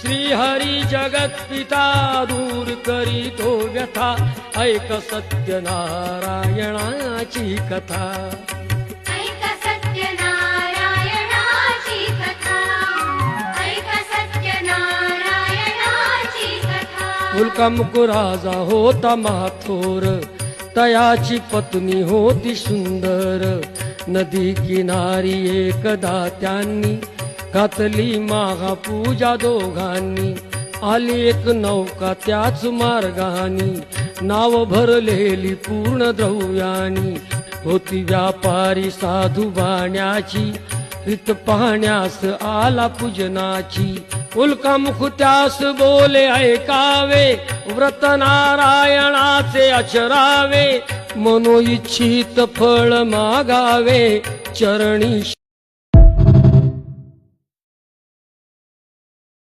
श्रीहरी जगत पिता दूर करीतो व्यथा ऐक सत्यनारायणाची कथा ऐक सत्यनारायणाची कथा ऐक सत्यनारायणाची कथा मुलका मुकुराजा होता माथोर तयाची पत्नी होती सुंदर नदी किनारी एकदा त्यांनी घातली महापूजा दोघांनी आली एक नौका त्याच मार्गानी नाव भरलेली पूर्ण द्रव्यानी होती व्यापारी साधू बाण्याची रीत पाहण्यास आला पूजनाची उल्कामुख त्यास बोले ऐकावे व्रत नारायणाचे अचरावे मनोइच्छित फळ मागावे चरणी